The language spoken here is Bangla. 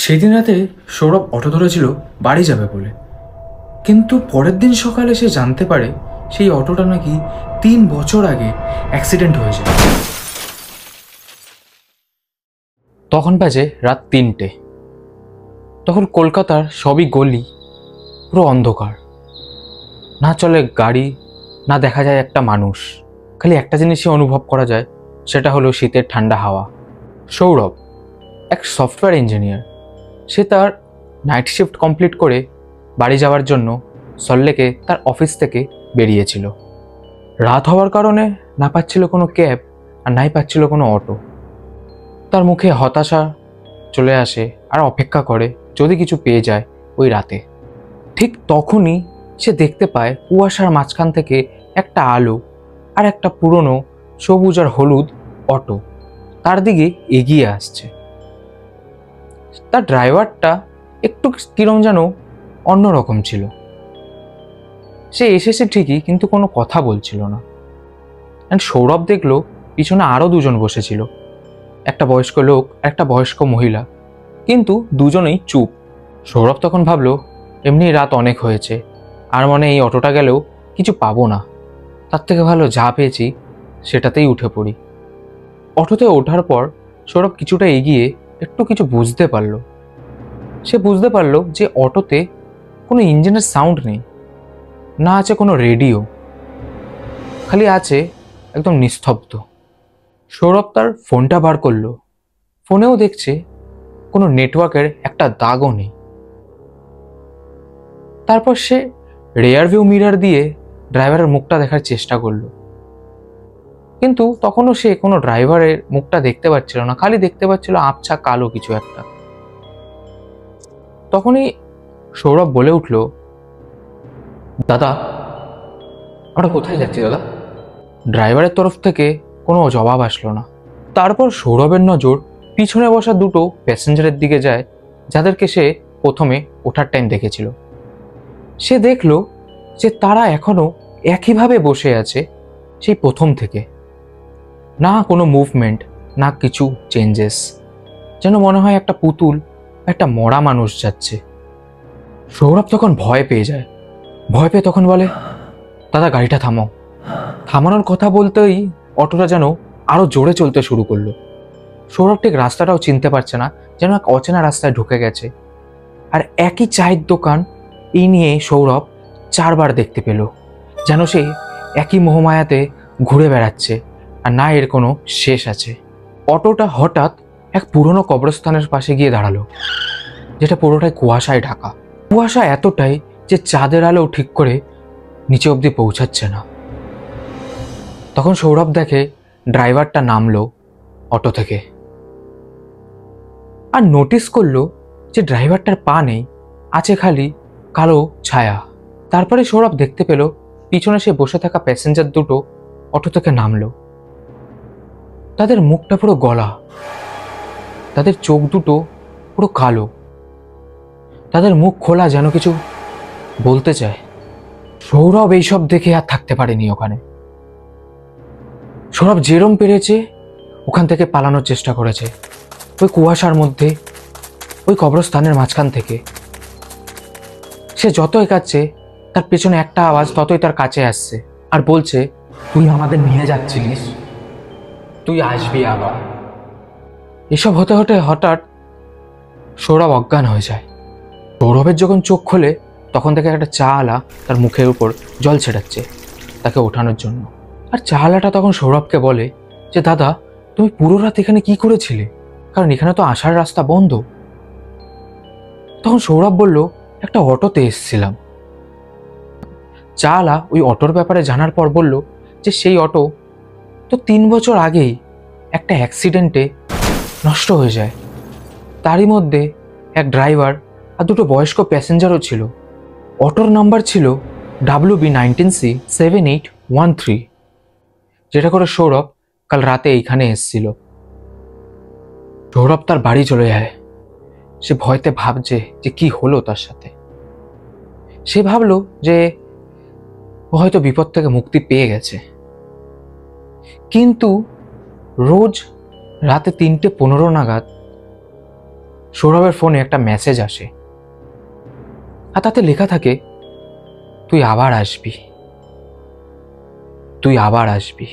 সেদিন রাতে সৌরভ অটো ধরেছিল বাড়ি যাবে বলে, কিন্তু পরের দিন সকালে সে জানতে পারে সেই অটোটা নাকি 3 বছর আগে অ্যাক্সিডেন্ট হয়েছে। তখন বাজে রাত 3টে। তখন কলকাতার সবই গলি, পুরো অন্ধকার, না চলে গাড়ি, না দেখা যায় একটা মানুষ। খালি একটা জিনিসই অনুভব করা যায়, সেটা হলো শীতের ঠান্ডা হাওয়া। সৌরভ এক সফটওয়্যার ইঞ্জিনিয়ার। সে তার নাইট শিফট কমপ্লিট করে বাড়ি যাওয়ার জন্য সল্টলেকে তার অফিস থেকে বেরিয়েছিল। রাত হওয়ার কারণে না পাচ্ছিল কোনো ক্যাব, আর নাই পাচ্ছিল কোনো অটো। তার মুখে হতাশা চলে আসে, আর অপেক্ষা করে যদি কিছু পেয়ে যায় ওই রাতে। ঠিক তখনই সে দেখতে পায় কুয়াশার মাঝখান থেকে একটা আলো আর একটা পুরনো সবুজ আর হলুদ অটো তার দিকে এগিয়ে আসছে। তার ড্রাইভারটা একটু কিরম যেন অন্যরকম ছিল। সে এসেছে ঠিকই, কিন্তু কোনো কথা বলছিল না। অ্যান্ড সৌরভ দেখলো পিছনে আরও দুজন বসেছিল, একটা বয়স্ক লোক, একটা বয়স্ক মহিলা, কিন্তু দুজনেই চুপ। সৌরভ তখন ভাবলো, এমনি রাত অনেক হয়েছে, আর মনে এই অটোটা গেলেও কিছু পাবো না, তার থেকে ভালো যা পেয়েছি সেটাতেই উঠে পড়ি। অটোতে ওঠার পর সৌরভ কিছুটা এগিয়ে একটু কিছু বুঝতে পারলো। সে বুঝতে পারলো যে অটোতে কোনো ইঞ্জিনের সাউন্ড নেই, না আছে কোনো রেডিও, খালি আছে একদম নিস্তব্ধ। সৌরভ তার ফোনটা বার করলো। ফোনেও দেখছে কোনো নেটওয়ার্কের একটা দাগও নেই। তারপর সে রেয়ার ভিউ মিরর দিয়ে ড্রাইভারের মুখটা দেখার চেষ্টা করলো, কিন্তু তখনও সে কোনো ড্রাইভারের মুখটা দেখতে পাচ্ছিল না, খালি দেখতে পাচ্ছিল আবছা কালো কিছু একটা। তখনই সৌরভ বলে উঠল, দাদা, আমরা কোথায় যাচ্ছি দাদা? ড্রাইভারের তরফ থেকে কোনো জবাব আসলো না। তারপর সৌরভের নজর পিছনে বসা দুটো প্যাসেঞ্জারের দিকে যায়, যাদেরকে সে প্রথমে ওঠার টাইম দেখেছিল। সে দেখল যে তারা এখনো একইভাবে বসে আছে সেই প্রথম থেকে, না কোনো মুভমেন্ট, না কিছু চেঞ্জেস। যেন মনে হয় একটা পুতুল, একটা মরা মানুষ যাচ্ছে। সৌরভ তখন ভয় পেয়ে যায়। ভয় পেয়ে তখন বলে, দাদা গাড়িটা থামাও। থামানোর কথা বলতেই অটোটা যেন আরো জোরে চলতে শুরু করলো। সৌরভ ঠিক রাস্তাটাও চিনতে পারছে না, যেন এক অচেনা রাস্তায় ঢুকে গেছে। আর একই চায়ের দোকান এই নিয়ে সৌরভ 4বার দেখতে পেল, যেন সে একই মোহমায়াতে ঘুরে বেড়াচ্ছে, আর না এর কোনো শেষ আছে। অটোটা হঠাৎ এক পুরনো কবরস্থানের পাশে গিয়ে দাঁড়ালো, যেটা পুরোটাই কুয়াশায় ঢাকা। কুয়াশা এতটাই যে চাঁদের আলো ঠিক করে নিচে অবধি পৌঁছাচ্ছে না। তখন সৌরভ দেখে ড্রাইভারটা নামলো অটো থেকে, আর নোটিস করলো যে ড্রাইভারটার পা নেই, আছে খালি কালো ছায়া। তারপরে সৌরভ দেখতে পেল পিছনে সে বসে থাকা প্যাসেঞ্জার দুটো অটো থেকে নামলো। তাদের মুখটা পুরো গলা, তাদের চোখ দুটো পুরো কালো, তাদের মুখ খোলা, যেন কিছু বলতে চায়। সৌরভ এইসব দেখে আর থাকতে পারেনি ওখানে। সৌরভ যেরম পেরেছে ওখান থেকে পালানোর চেষ্টা করেছে, ওই কুয়াশার মধ্যে, ওই কবরস্থানের মাঝখান থেকে। সে যত এগাচ্ছে তার পেছনে একটা আওয়াজ ততই তার কাছে আসছে, আর বলছে, তুই আমাদের নিয়ে যাচ্ছিলিস, তুই আসবি আবার। এসব হতে হতে হঠাৎ সৌরভ অজ্ঞান হয়ে যায়। সৌরভের যখন চোখ খোলে, তখন থেকে একটা চা আলা তার মুখের উপর জল ছেটাচ্ছে তাকে ওঠানোর জন্য। আর চা আলাটা তখন সৌরভকে বলে যে, দাদা, তুমি পুরো রাত এখানে কি করেছিলে? কারণ এখানে তো আসার রাস্তা বন্ধ। তখন সৌরভ বলল, একটা অটোতে এসেছিলাম। চা আলা ওই অটোর ব্যাপারে জানার পর বলল যে সেই অটো তো 3 বছর আগেই একটা অ্যাক্সিডেন্টে নষ্ট হয়ে যায়। তারই মধ্যে এক ড্রাইভার আর দুটো বয়স্ক প্যাসেঞ্জারও ছিল। অটোর নাম্বার ছিল WB19C7813, যেটা করে সৌরভ কাল রাতে এইখানে এসেছিল। সৌরভ তার বাড়ি চলে যায়। সে ভয়তে ভাবছে যে কি হলো তার সাথে। সে ভাবলো যে ও হয়তো বিপদ থেকে মুক্তি পেয়ে গেছে। কিন্তু রোজ রাতে 3:15 নাগাদ সৌরভের ফোনে একটা মেসেজ আসে, আর তাতে লেখা থাকে, তুই আবার আসবি, তুই আবার আসবি।